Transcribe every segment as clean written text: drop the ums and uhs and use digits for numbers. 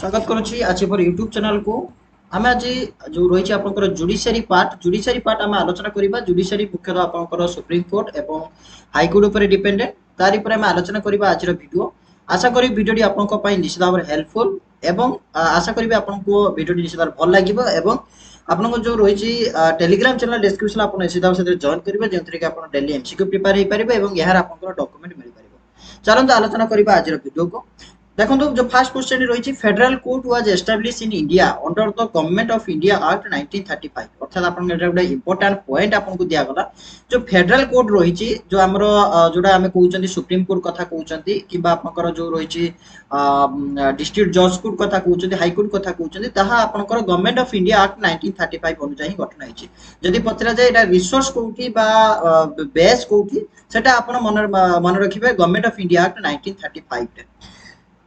स्वागत करुच्ची आज पर यूट्यूब चैनल को आम आज जो रही आपंकर जुडिशियरी पार्ट आम आलोचना करवा जुडिशियरी मुख्यतः आपंकर सुप्रीम कोर्ट एवं हाईकोर्ट उपर डिपेंडेंट तारि पर आम आलोचना करवा आज वीडियो आशा करी वीडियोटी आपंक निश्चित भाव में हेल्पफुल एवं आशा करी आपको वीडियोटी निश्चित भाव भल लगे एवं आपको जो रही टेलीग्राम चैनल डिस्क्रिप्शन आप निश्चित भाव से जॉइन करेंगे जो कि आप डेली एमसीक्यू प्रिपेयर हो पारे और यार आप डॉक्यूमेंट मिल पार चलते आलोचना करवा आज वीडियो को देखो जो फर्स्ट क्वेश्चन रही federal court was establish in India under the government of India act 1935 अर्थात आपन एटा गोटे इंपोर्टेंट पॉइंट आपन दिया गला जो फेडरल कोर्ट रही जो हमरो जोडा हमें कहउचंदी सुप्रीम कोर्ट कथा कहउचंदी किबा आपनकर जो रही डिस्ट्रिक्ट जज कोर्ट कथा कहउचंदी हाई कोर्ट कथा कहउचंदी ताहा आपनकर गवर्नमेंट ऑफ इंडिया एक्ट 1935 अनुसार गठन होइछि जदि पचरा जाय एटा रिसोर्स कोठी बा बेस कोठी सेटा आपन मन रखिबे government of India act 1935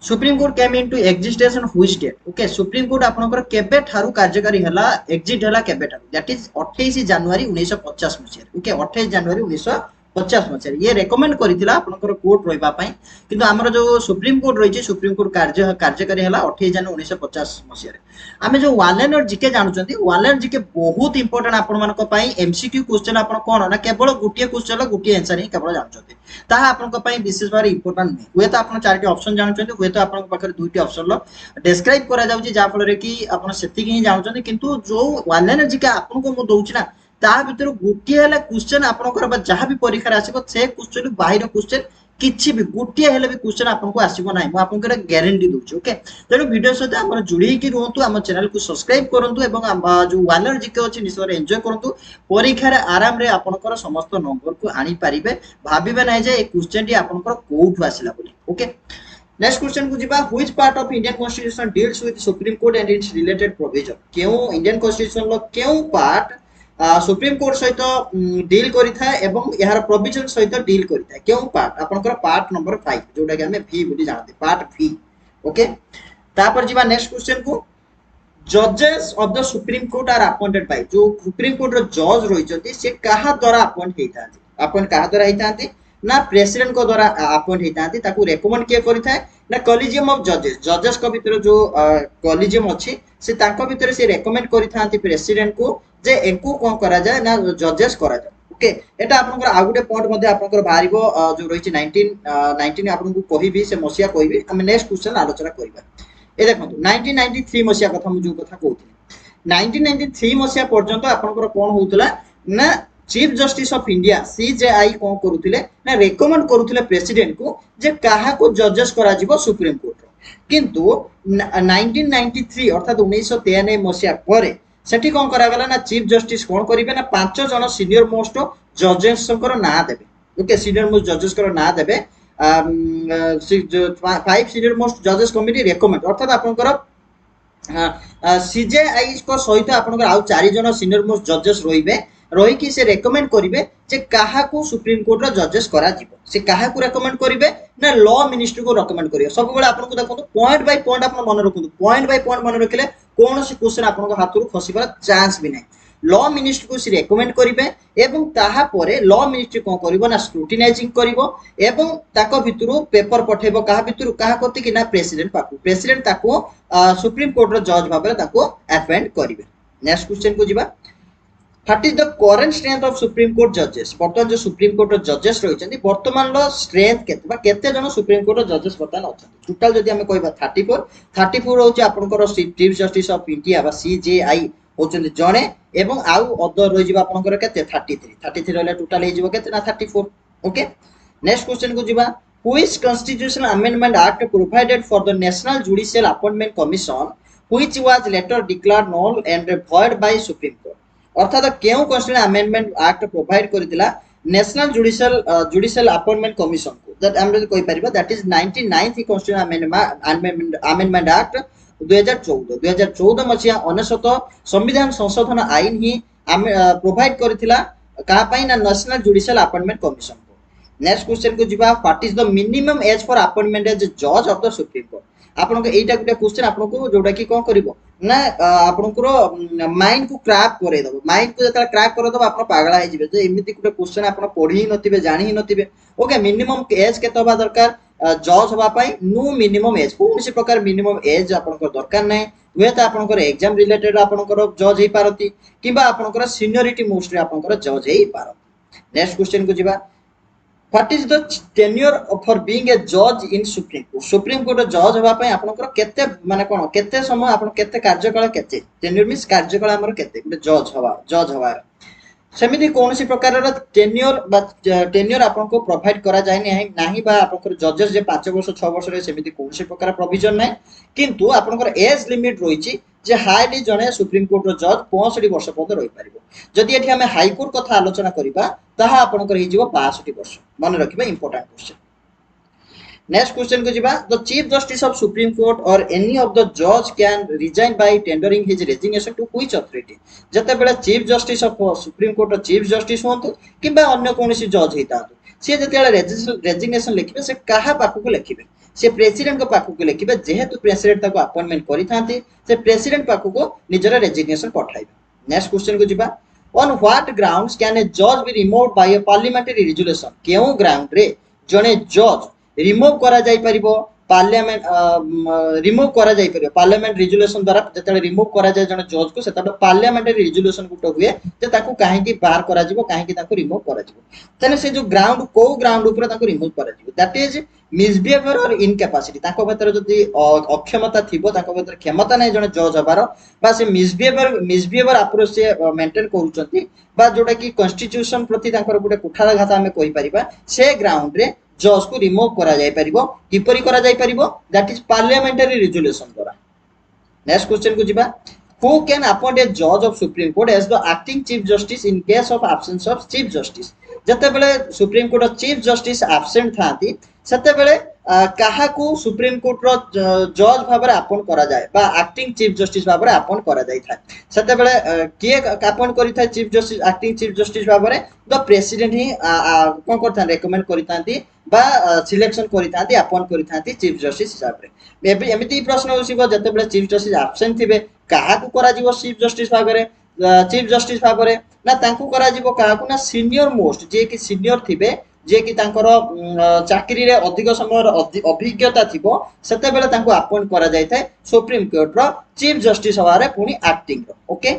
supreme court came into existence on which date okay supreme court आपनकर केबे ठारू कार्यकारी हला एग्जिट हला केबे ठारू दैट इज 28 जनवरी 1950 मसिया ओके 28 जनवरी 1950 मसिया ये रेकमेंड करितिला आपनकर कोर्ट रहबा पई किंतु हमर जो सुप्रीम कोर्ट रहिछि सुप्रीम कोर्ट कार्यकारी हला 28 जनवरी 1950 मसिया रे आमे जो वालेन और जीके जानुचंती वालेन जीके बहुत इंपोर्टेंट आपन मानको पई एमसीक्यू क्वेश्चन आपन कोन ना केवल गुटिया क्वेश्चन गुटिया आंसर ही केवल जानुचंती ताहा आपन पई विशेष भाव इंपोर्टेंट नहीं हुए तो आपन चारटी ऑप्शन जानुचंती हुए तो आपन पाखर दुईटी ऑप्शन लो डिस्क्राइब करा जाउची जा फल रे कि आपन सेति ही जानुचंती किंतु जो वालेन जीके आपन को मु दउची ना ता भीतर गोटे हेले क्वेश्चन आपनकर जहाँ भी परीक्षा आसीबो से क्वेश्चन बाहर क्वेश्चन किछि भी गोटे हेले भी क्वेश्चन आपनको आसीबो नाही मु आपनकर गारंटी दूची ओके तेनु वीडियो सहित हमर जुड़ी कि रहंतु हम चैनल को सब्सक्राइब करंतु एवं जो वालर जीके अछि निश्चय एन्जॉय करंतु परीक्षा रे आराम रे आपनकर समस्त नंबर को आनी पारिबे भाबिबे नाही जे ए क्वेश्चन टी आपनकर कोठु आसिला बोली ओके नेक्स्ट क्वेश्चन को जिबा which part of Indian constitution deals with supreme court and it's related provision केउ इंडियन कॉन्स्टिट्यूशन लो केउ पार्ट सुप्रीम कोर्ट सहित डील करिथा एवं यार प्रोविजन सहित डील करिथा क्यों पार्ट आपनकर पार्ट नंबर 5 जोटा कि हमें भी बोली जानते पार्ट भी ओके तापर जिबा नेक्स्ट क्वेश्चन को जजेस of the supreme court are appointed by जो सुप्रीम कोर्ट रो जज रहिचंती से काहा द्वारा अपॉइंट हेतांती अपॉइंट काहा द्वारा हेतांती ना प्रेसिडेंट को द्वारा अपॉइंट हेतांती ताकू रेकमेंड के करिथा ना कॉलेजियम ऑफ जजेस जजेस को भीतर जो कॉलेजियम अछि से तांको भीतर से रेकमेंड करिथांती प्रेसिडेंट को जे एंको कोन करा जाय ना जजेस करा जाय ओके एटा आपनकर आ गुटे पॉइंट मध्ये आपनकर बाहरिबो जो रहिछि 19 आपनको कहिबी से मसिया कहिबी हम नेक्स्ट क्वेश्चन आलोचना करिबा ए देखंतु 1993 मसिया कथा मु जो कथा कहउथि 1993 मसिया पर्यंत आपनकर कोन होउतला ना chief justice of India CJI कोन करूथिले ना रेकमेंड करूथिले प्रेसिडेंट को जे काहा को जजेस करा जिवो सुप्रीम कोर्ट किंतु 1993 अर्थात 1993 मसिया परे सेठी कोन करा गला ना चीफ जस्टिस कोन करिवे ना पांच जन सीनियर मोस्ट जजेस को ना देबे ओके सीनियर मोस्ट जजेस को ना देबे 5 सीनियर मोस्ट जजेस कमिटी रेकमेंड अर्थात आपनकर सीजेआई को सहित आपनकर आउ 4 जन सीनियर मोस्ट जजेस रहिबे रही कि से रेकमेंड करिवे जे काहा को सुप्रीम कोर्ट रो जजेस करा जिवो से काहा को रेकमेंड करिवे ना लॉ मिनिस्ट्री को रेकमेंड करियो सब बेले आपन को देखो पॉइंट बाय पॉइंट आपन मन रखु पॉइंट बाय पॉइंट मन रखले कोन से क्वेश्चन आपन को हाथ रु खसिबार चांस भी नै लॉ मिनिस्ट्री को से रेकमेंड करिवे एवं ताहा परे लॉ मिनिस्ट्री कोन करिवो ना स्क्रूटिनाइजिंग करिवो एवं ताको भितरु पेपर पठेबो काहा भितरु काहा कोति कि ना प्रेसिडेंट ताको सुप्रीम कोर्ट रो जज भाबरे ताको अपॉइंट करिवे नेक्स्ट क्वेश्चन को जिबा What is the current strength of Supreme Court judges? बर्तमान जो Supreme Court judges रहिचंदी वर्तमान लो strength केते बा केते जन Supreme Court judges वर्तमान अछंती टोटल जदि हमें कहबा 34 होची आपनकर चीफ जस्टिस ऑफ इंडिया बा सीजेआई होचंदी जणे एवं आउ अदर रहि जिबा आपनकर केते 33 रहले टोटल हे जिवो केते ना 34 ओके नेक्स्ट क्वेश्चन को जिबा Which constitutional amendment act provided for the National Judicial Appointment Commission which was later declared null and void by Supreme Court अर्थात केउ कॉन्स्टिट्यूशनल अमेंडमेंट एक्ट प्रोवाइड करथिला नेशनल जुडिशियल अपॉइंटमेंट कमिशन को that हम कोइ परिबा that is 99th constitutional amendment act 2014 मसिया 99 संविधान संशोधन आईन ही प्रोवाइड करथिला का पई ना नेशनल जुडिशियल अपॉइंटमेंट कमिशन को नेक्स्ट क्वेश्चन को जिबा what is the minimum age for appointment as जज ऑफ द सुप्रीम कोर्ट आपन को एटा गुटे क्वेश्चन आपन को जोडा की कोन करिवो ना आपन को माइंड को क्रैक करे दबो माइंड को जता क्रैक करे दबो आपन पागला हे जिवे जे एमिति गुटे क्वेश्चन आपन पढी नथिबे जानि नथिबे ओके मिनिमम एज केतो बा दरकार जज हवा पई नो मिनिमम एज कोनसी प्रकार मिनिमम एज आपनकर दरकार नै हुए तो आपनकर एग्जाम रिलेटेड आपनकर जज हे पारती किबा आपनकर सीनियरिटी मोस्ट रे आपनकर जज हे पारती। नेक्स्ट क्वेश्चन को जिबा what is the tenure for being a जज इन सुप्रीम कोर्ट सुप्रीम कोर्ट जज हवा पई आपनकर केते माने कोन केते समय आपन केते कार्यकाल केते टेन्योर मींस कार्यकाल हमर केते जज हवा सेमिति कोनसी प्रकार टेन्योर आपको प्रोवाइड करा जाय नाही बा आपनकर जजेस जे 5 वर्ष 6 वर्ष रे सेमिति कोनसी प्रकार प्रोविजन नै किंतु आपनकर एज लिमिट रहिछि जे हाईली जणे सुप्रीम कोर्ट रो जज 65 वर्ष पद रहि परिबो जदि एठी हमें हाई कोर्ट कथा आलोचना करिबा ताहा आपनकर हि जीवो 62 वर्ष मन रखिबा इंपोर्टेंट क्वेश्चन। नेक्स्ट क्वेश्चन को जिबा the chief justice of supreme court or any of the जज can resign by tendering his resignation to which authority जते बेले chief justice of supreme court रो चीफ जस्टिस होंतु किबा अन्य कोनोसी जज हेतांतु से जते रेजिग्नेशन लिखिबे से काहा पाखु को लिखिबे से प्रेसिडेंट को पाखु को लिखिबे जेहेतु प्रेसिडेंट ताको अपॉइंटमेंट करिथांती से प्रेसिडेंट पाखु को निजर रेजिग्नेशन पठाइबे। नेक्स्ट क्वेश्चन को जिबा on what grounds can a जज be removed by a parliamentary resolution केउ ग्राउंड रे जने जज रिमूव करा जाई परिबो पार्लियामेंट रिमूव करा जाई परिबो पार्लियामेंट रिजोल्यूशन द्वारा जतले रिमूव करा जाय जने जज को सेता पार्लियामेंटरी रिजोल्यूशन गुटो हुए जे ताकू काहे की बाहर करा जिवो काहे की ताकू रिमूव करा जिवो तने से जो ग्राउंड को ग्राउंड ऊपर ताकू रिमूव करा जिवो दैट इज मिसबिहेवियर और इनकैपेसिटी ताको भीतर जदी अक्षमता थिबो ताको भीतर क्षमता नै जने जज हबार बा से मिसबिहेवियर अप्रोच से मेंटेन करूचंती बा जोटा की कॉन्स्टिट्यूशन प्रति ताकर गुटे कुठाराघात हमें कहि परिबा से ग्राउंड रे जज को रिमूव करा जाय परिबो किपरि करा जाय परिबो दैट इज पार्लियामेंटरी रिजोल्यूशन द्वारा। नेक्स्ट क्वेश्चन को जिबा हु कैन अपॉइंट ए जज of supreme court as the acting chief justice in case of absence of chief justice जते बेले supreme court chief justice absent थांती सेते बेले काहा को सुप्रीम कोर्ट रो जज भाबरे अपॉइंट करा जाय बा एक्टिंग चीफ जस्टिस भाबरे अपॉइंट करा जाय था सेते बेले किए अपॉइंट करि था chief justice acting chief justice भाबरे द प्रेसिडेंट ही कोन करथा रेकमेंड करितांती बा सिलेक्शन करितांती अपॉइंट करितांती चीफ जस्टिस हिसाब रे एमिति प्रश्न होसिबो जते बेले चीफ जस्टिस एब्सेंट थिबे काहा को करा जीवो चीफ जस्टिस भाबरे ना तांकू करा जीवो काहा को ना सीनियर मोस्ट जे कि सीनियर थिबे जे कि तांकर चाकरी रे अधिक समय अभिज्ञता थिबो सेते बेले तांकू अपॉइंट करा जाय थाए सुप्रीम कोर्ट रो चीफ जस्टिस हवारे पुनी एक्टिंग रो। ओके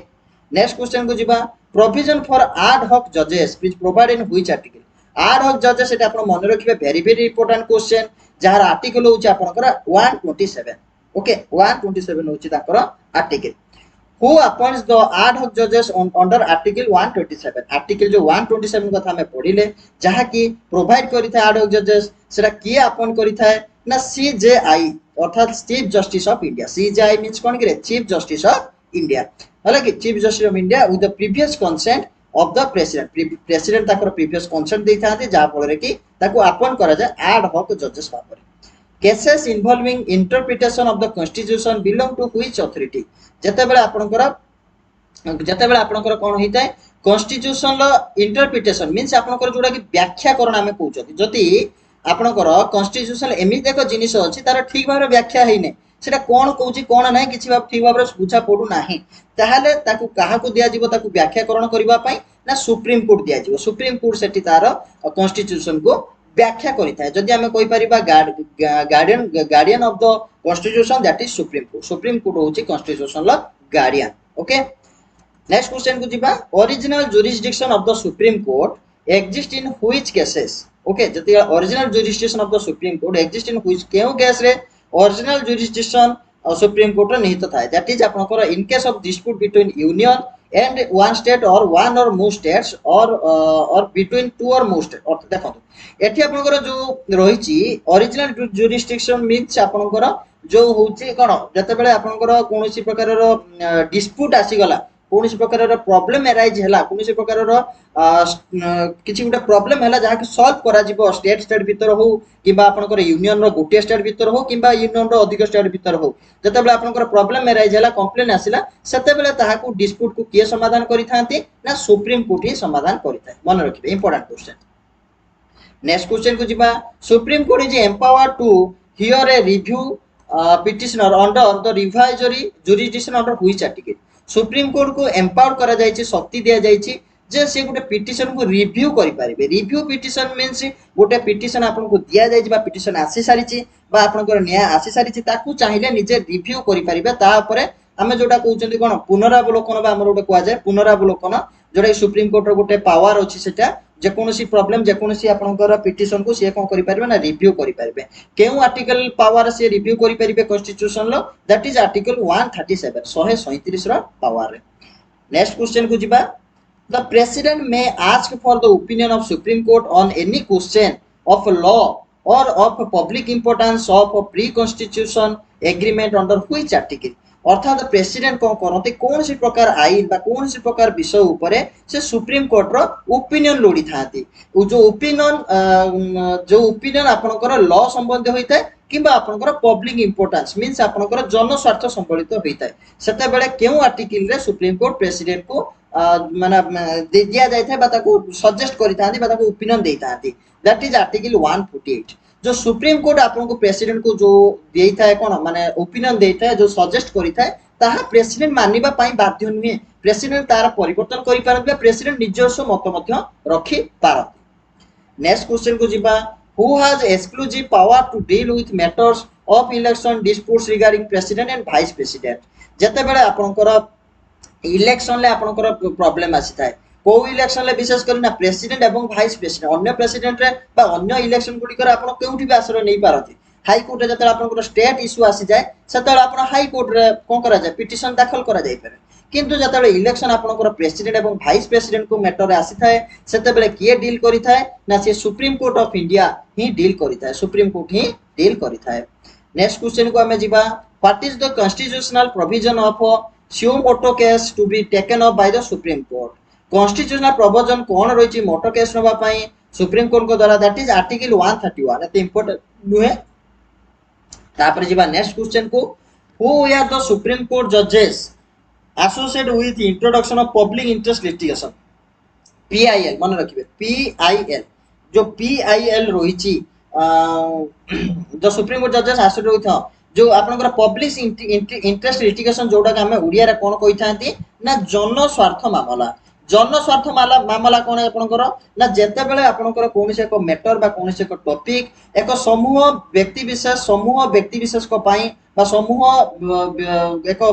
नेक्स्ट क्वेश्चन को जिबा प्रोविजन फॉर एड हॉक जजेस please provide in which article ad hoc जजेस एटा आपण मन रखिबे वेरी इंपोर्टेंट क्वेश्चन जहार आर्टिकल होची आपनकर 127 ओके 127 होची ताकर article who appoints the ad hoc judges under article 127 article जो 127 कथा में पढिले जहा कि प्रोवाइड करि था ad hoc judges सेटा किए अपॉइंट करि था ना सीजेआई अर्थात chief justice of India CJI means कोन करे चीफ जस्टिस ऑफ इंडिया हला कि chief justice of India with the previous consent of the president ताकर प्रीवियस कंसेंट देई थाते जा फल रे कि ताको अपॉइंट करा जाय ad hoc judges भाବରେ cases involving interpretation of the constitution belong to which authority जते बेले आपनकर कोन हिताय कॉन्स्टिट्यूशन लो इंटरप्रिटेशन मींस आपनकर जोडा कि व्याख्याकरण हमें कहउछथि जति आपनकर कॉन्स्टिट्यूशन एमि देखो जिनिस अछि तार ठीक भाबरे व्याख्या हेइ नै सेटा कोन कहउछि कोन नै किछि भाब ठीक भाबरे बुझा पडु नाही ताहाले ताकू काहा को दिया जिवो ताकू व्याख्याकरण करिबा पई ना सुप्रीम कोर्ट दिया जिवो सुप्रीम कोर्ट सेठी तार कॉन्स्टिट्यूशन को व्याख्या करिथाय जदि हमें कोइ परिबा guardian of the constitution that is supreme court होची कॉन्स्टिट्यूशन लो गार्डियन। ओके नेक्स्ट क्वेश्चन को जिबा original jurisdiction of the supreme court exist in which cases okay जति original jurisdiction of the supreme court exist in which केउ case रे original jurisdiction supreme court रे निहित थाय दैट इज आपनकर in case of dispute between union and one state or one or more states or between two or more states और देखो एठी आपनकर जो रहिची ओरिजिनल जुरिसडिक्शन मींस आपनकर जो होची कोन जते बेले आपनकर कोनोसी प्रकार रो डिस्प्यूट आसी गला कोनोसी प्रकार रो प्रॉब्लम अराइज हैला कोनोसी प्रकार रो किछि गुटा प्रॉब्लम हैला जहा कि सॉल्व करा जिवो स्टेट भीतर हो किबा आपनकर यूनियन रो गोटे स्टेट भीतर हो किबा यूनियन रो अधिक स्टेट भीतर हो जते बेले आपनकर प्रॉब्लम अराइज हैला कंप्लेन आसिला सेते बेले ताहा को डिस्प्यूट को के समाधान करि थांती ना सुप्रीम कोर्ट ही समाधान करि थाय मन रखिबे इंपोर्टेंट क्वेश्चन। नेक्स्ट क्वेश्चन को जिबा supreme court is empowered to hear a review petitioner under the revisory jurisdiction under which article supreme court को एम्पावर करा जायछि शक्ति दिया जायछि जे से गोटे पिटिशन को रिव्यू करि परिबे रिव्यू पिटिशन मींस गोटे पिटिशन आपनको दिया जाय बा पिटिशन आसी सारिछि बा आपनकर न्याय आसी सारिछि ताकू चाहिले निजे रिव्यू करि परिबे ता ऊपर आमे जोटा कहउछन्ती कोन पुनरावलोकन बा हमर गोटे कुआ जाय पुनरावलोकन जोटा सुप्रीम कोर्ट रो गोटे पावर अछि सेटा जेकोनोसी प्रॉब्लम जेकोनोसी आपनकर पिटिशन को से कोन करि परिबे ना रिव्यू करि परिबे केउ आर्टिकल पावर से रिव्यू करि परिबे कॉन्स्टिट्यूशन लो दैट इज आर्टिकल 137 137 रो पावर। नेक्स्ट क्वेश्चन को जिबा the president may ask for the opinion of supreme court on any question of law or of public importance of a pre-constitution agreement under which article अर्थात president कौन करते कौन सी प्रकार आईन बा कौन सी प्रकार विषय उपरे से सुप्रीम कोर्ट रो ओपिनियन लोडी थाती जो ओपिनियन आपनकर लॉ संबंधी होइता किंबा आपनकर पब्लिक इंपोर्टेंस मींस आपनकर जन स्वार्थ संबंधित होइता सेते बेले केउ आर्टिकल रे सुप्रीम कोर्ट प्रेसिडेंट को माने दिया जाय था बा ताको सजेस्ट करि थांती बा ताको ओपिनियन देई थांती दैट इज आर्टिकल 148 जो सुप्रीम कोर्ट आपको प्रेसिडेंट को जो देई थाए कोन माने ओपिनियन देई थाए जो सजेस्ट करि थाए ताहा प्रेसिडेंट मानिबा पई बाध्य नुहे प्रेसिडेंट तार परिवर्तन करि पारत प्रेसिडेंट निजस्व मत मध्य रखि पारत। नेक्स्ट क्वेश्चन को जिबा who has exclusive power to deal with matters of election disputes regarding president and vice president जते बेले आपनकर इलेक्शन ले आपनकर प्रॉब्लम आसी थाए को इलेक्शन ले विशेष करी ना प्रेसिडेंट एवं वाइस प्रेसिडेंट अन्य प्रेसिडेंट रे बा अन्य इलेक्शन गुडी कर आपन केउठी भी आश्रय नै पारथि हाई कोर्ट रे जते आपनकर स्टेट इशू आसी जाय सेते आपन हाई कोर्ट रे कोन करा जाय पिटिशन दाखल करा जाय पारे किंतु जते इलेक्शन आपनकर प्रेसिडेंट एवं वाइस प्रेसिडेंट को मैटर आसी थाए सेते बेले किए डील करी थाए ना से supreme court of India he deal करी थाए सुप्रीम कोर्ट ही डील करी थाए। नेक्स्ट क्वेश्चन को हमें जिबा what is the constitutional provision of suo motu case to be taken up by the supreme court constitutional provision कौन रही मोटो केस नबा पई सुप्रीम कोर्ट को द्वारा दैट इज आर्टिकल 131 एते इंपोर्टेंट नुहे। तापर जिबा नेक्स्ट क्वेश्चन को who are the supreme court judges associated with introduction of public interest litigation PIL मन रखिबे PIL जो PIL रही जो सुप्रीम कोर्ट जजेस associated with जो आपनकर पब्लिक इंटरेस्ट लिटिगेशन जोडा के हमें ओडिया रे कोन कहि थांती ना जन स्वार्थ मामला कोन आपनकर ना जेते बेले आपनकर कोनसे एक मैटर बा कोनसे एक टॉपिक एक समूह व्यक्ति विशेष को पई बा समूह एक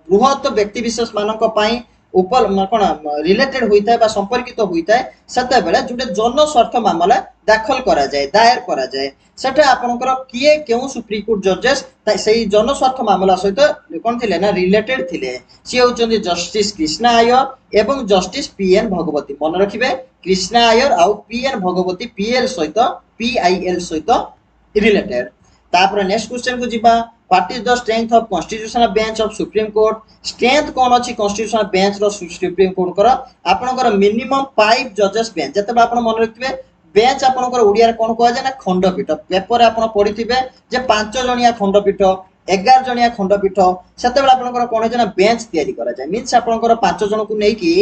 बृहत व्यक्ति विशेष मानक पई ऊपर कोन रिलेटेड होइता है बा संपर्कित होइता है सते बेले जुटे जन स्वार्थ मामला दाखल करा जाय दायर करा जाय सेटा आपनकर किए केउ सुप्रीम कोर्ट जजेस सेही जन स्वार्थ मामला सहित कोन थिले ना रिलेटेड थिले सी होचंदी जस्टिस कृष्णा आयर एवं जस्टिस पीएन भगवती मन रखिबे कृष्णा आयर आ पीएन भगवती पीएल सहित पीआईएल सहित रिलेटेड। तापर नेक्स्ट क्वेश्चन को जिबा what is the strength of constitutional bench of supreme court strength कोन अछि कॉन्स्टिट्यूशनल बेंच रो सुप्रीम कोर्ट कर आपनकर मिनिमम 5 जजेस बेंच जते आपन मन रखिबे बेंच आपनकर ओडिया रे कोन कहै जे ना खंडपीठ पेपर आपन पढिथिबे जे 5 जणिया खंडपीठ 11 जणिया खंडपीठ सेते बेला आपनकर कोन जे ना बेंच तयारी करा जाय मींस आपनकर 5 जण को नै कि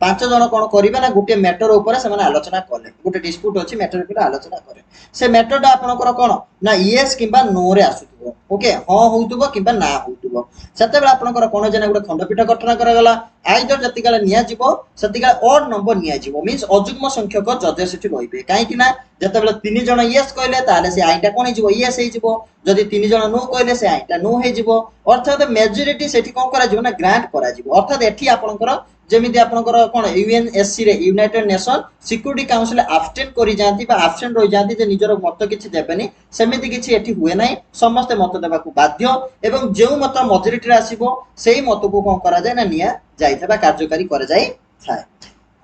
5 जण कोन करिवे ना गुटे मैटर ऊपर से माने आलोचना करले गुटे डिस्प्यूट अछि मैटर ऊपर आलोचना करे से मैटर डा आपनकर कोन ना यस किबा नो रे आसुतबो ओके हां होउतबो किबा ना होउतबो सेते बेला आपनकर कोन जे ना गुटे खंडपीठ गठन करा गला आइदर जतिकाले निया जीवो सतिकाले ऑड नंबर निया जीवो मींस अजुग्म संख्यक जजेस एठी रहिबे काहे कि ना जते बेला 3 जण यस कहले ताले से आइटा कोन हे जीवो यस हे जीवो जदि 3 जण नो कहले से आइटा नो हे जीवो अर्थात मेजॉरिटी सेठी कोन करा जीवो ना ग्रांट करा जीवो अर्थात एठी आपनकर जेमिति आपनकर कोन यूएनएससी रे United nation security council abstain करि जानती बा एब्सेंट रहि जानती जे निजरो मत किछि देबेनी सेमिति किछि एठी हुए नै समस्त मत देबा को बाध्य एवं जेउ मत मेजॉरिटी रे आसीबो सेही मत को कोन करा जाय ना निया जाय था कार्यकारी कर जाय थाए।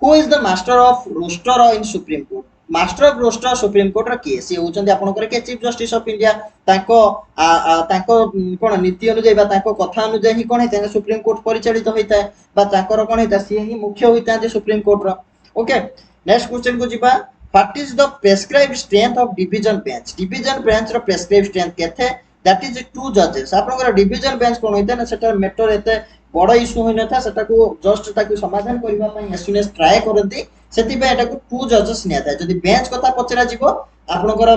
Who is the master of roster in supreme court master of roster supreme court रे के सी होचंदी आपनकर के चीफ जस्टिस ऑफ इंडिया ताको कोन नीति अनुଯାयी बा ताको कथा अनुଯାयी ही कोन हेते सुप्रीम कोर्ट परिचालित होइता है बा ताकर कोन हेता सी ही मुख्य होइता है सुप्रीम कोर्ट रो ओके। नेक्स्ट क्वेश्चन को जिबा what is the prescribed strength of division bench रो प्रेस्क्राइब्ड स्ट्रेंथ केथे दैट इज 2 जजेस आपनकर डिवीजन बेंच कोन होइता ना सेटा मैटर एते बड़ इशू होई न था सेटा को जस्ट ताकू समाधान करबा पई एसुनेस ट्राई करती सेति पे एटा को 2 जजेस निया था जदी बेंच कथा पचरा जीवो आपनकर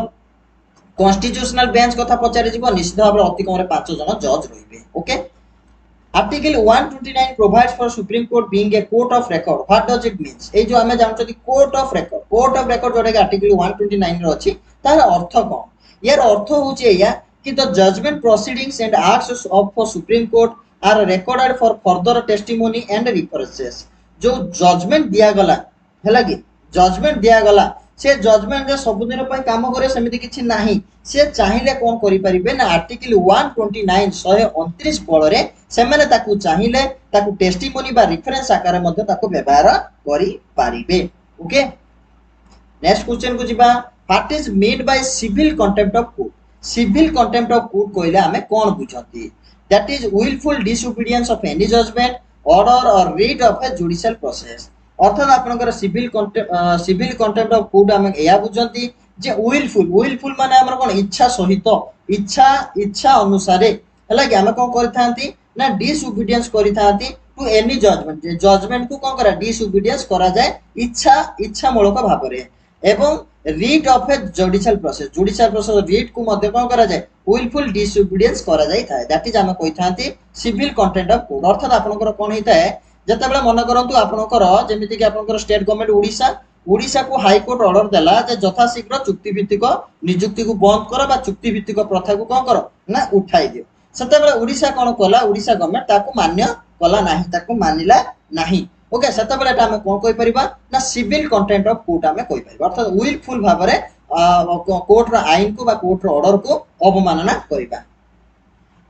कॉन्स्टिट्यूशनल बेंच कथा पचारि जीवो निश्चित भाबरे अति कम रे 5 जन जज रहिबे okay. Article 129 provides for Supreme Court being a court of record. What does it means? এই যে আমি জানছতি court of record. Court of record जोटा कि article 129 रे अछि तार अर्थ कोन? यार अर्थ होची एया कि the judgment proceedings and acts of for Supreme Court are recorded for further testimony and references. जो judgment दिया गला हैला कि judgment दिया गला से जजमेंट रे सब दिन पय काम करे समिति किछि नाही से चाहिले कोन करि परिबे ना आर्टिकल 129 129 बळ रे से माने ताकू चाहिले ताकू टेस्टिमोनी बा रेफरेंस आकार मध्ये ताकू व्यवहार करि परिबे ओके नेक्स्ट क्वेश्चन को जिबा what is mean by civil contempt of court civil contempt of court कहले हमें कोन बुझती that is wilful disobedience of any judgment order or writ of a judicial process अर्थात आपनकर सिविल कंटेम्प्ट ऑफ कोर्ट हम एया बुझंती जे wilful माने हमर कोन इच्छा सहित इच्छा अनुसार हला कि हम कोन करथांती ना डिसओबीडियंस करथांती टू एनी जजमेंट को कोन करा डिसओबीडियंस करा जाय इच्छा मूलक भाव रे एवं read of a judicial process read को मध्ये कोन करा जाय विलफुल डिसओबीडियंस करा जाय था दैट इज हम कहिथांती सिविल कंटेम्प्ट ऑफ कोर्ट अर्थात आपनकर कोन हिता है जतबेला मन करंतु आपनकर जेमिति कि आपनकर स्टेट गवर्नमेंट ओडिशा को हाई कोर्ट ऑर्डर देला जे यथाशीघ्र चुक्ति भित्तिक नियुक्ति को बंद कर बा चुक्ति भित्तिक प्रथा को कोन करो ना उठाई दियो सेतेबेला ओडिशा कोन कोला ओडिशा गवर्नमेंट ताको मान्य कला नाही ताको मानिला नाही ओके सेतेबेला एटा हम कोन कहि परिबा ना सिविल कंटेम्प्ट ऑफ कोर्ट हम कहि परिबा अर्थात विलफुल भाबरे कोर्ट रा आइन को बा कोर्ट रा ऑर्डर को अवमानना करिबा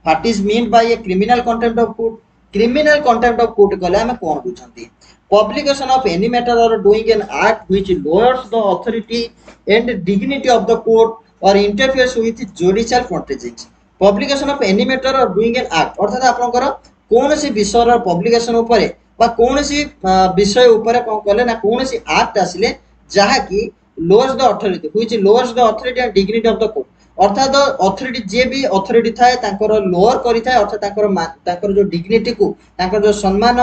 what is mean bye a criminal contempt of court criminal contempt of court कहले हमें कोन बुझंती publication of any matter or doing an act which lowers the authority and dignity of the court or interferes with judicial proceedings publication of any matter or doing an act अर्थात आपनकर कोनसी विषय रो publication ऊपर बा कोनसी विषय ऊपर कोन कहले ना कोनसी एक्ट आसिले जहा कि lowers the authority which lowers the authority and dignity of the court अर्थात अथॉरिटी जे भी अथॉरिटी थाए तांकर लोअर करि थाए अर्थात तांकर जो डिग्निटी को तांकर जो सम्मान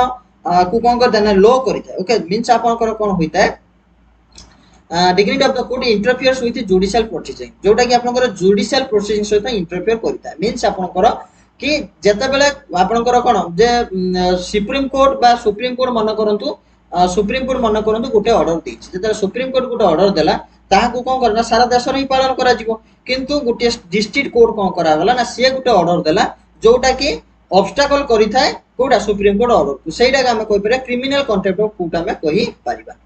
को कोन कर देना लो करि थाए ओके मींस आपनकर कोन होइता है dignity of the court interferes with judicial proceeding जोटा कि आपनकर जुडिशियल प्रोसीडिंग सहित इंटरफियर करिता है मींस आपनकर कि जते बेले आपनकर कोन जे सुप्रीम कोर्ट मन करंतु सुप्रीम कोर्ट मन करंतु गोटे ऑर्डर देछि जते सुप्रीम कोर्ट गोटे ऑर्डर देला ताहाकू कोन करना सारा देश रे पालन करा जिवो किंतु गोटे डिस्ट्रिक्ट कोर्ट कोन करा गला ना से गोटे ऑर्डर देला जोटा कि ऑब्स्टैकल करि थाए कोडा सुप्रीम कोर्ट ऑर्डर को सेटा का हम कहि पारे क्रिमिनल कंटेम्प्ट ऑफ कोर्ट हम कहि परिबा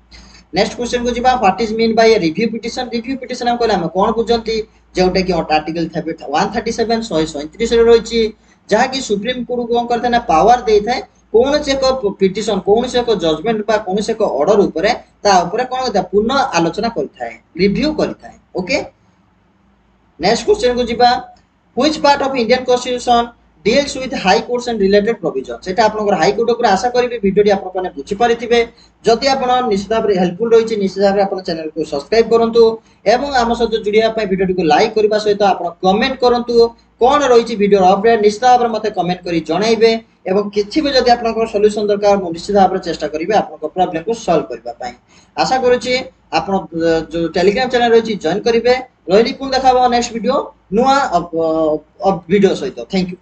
नेक्स्ट क्वेश्चन को जिबा what is mean bye review petition हम कहले हम कोन बुझंती जोटा कि आर्टिकल 137 137 रे रहिछि जहा कि सुप्रीम कोर्ट को कोन करथे ना पावर देइ थाए कौन से एक पिटिशन कौन से एक जजमेंट बा कौन से एक ऑर्डर ऊपर ता ऊपर कोन होता पुनः आलोचना करता है रिव्यू करता है ओके नेक्स्ट क्वेश्चन को जिबा which part of Indian constitution deals with high courts and related provision सेटा आपनकर हाई कोर्ट ऊपर आशा करिवे वीडियो डी आपन माने बुझि परिथिबे जदि आपन निश्चित भाबरे हेल्पफुल रहिछि निश्चित भाबरे आपन चैनल को सब्सक्राइब करंतु एवं आम सहित जुड़िया पय वीडियो डी को लाइक करबा सहित आपन कमेंट करंतु कोन रहिछि वीडियो अपडेट निश्चित भाबरे मते कमेंट करी जणाइबे एवं किछि भी जदि आपन सॉल्यूशन दरकार मु निश्चित भाबरे चेष्टा करिवे आपन प्रॉब्लम को सॉल्व करबा पय आशा करूछि आपन जो टेलीग्राम चैनल रहिछि जॉइन करिवे रहिली पुन देखाबो नेक्स्ट वीडियो नुआ वीडियो सहित थैंक यू।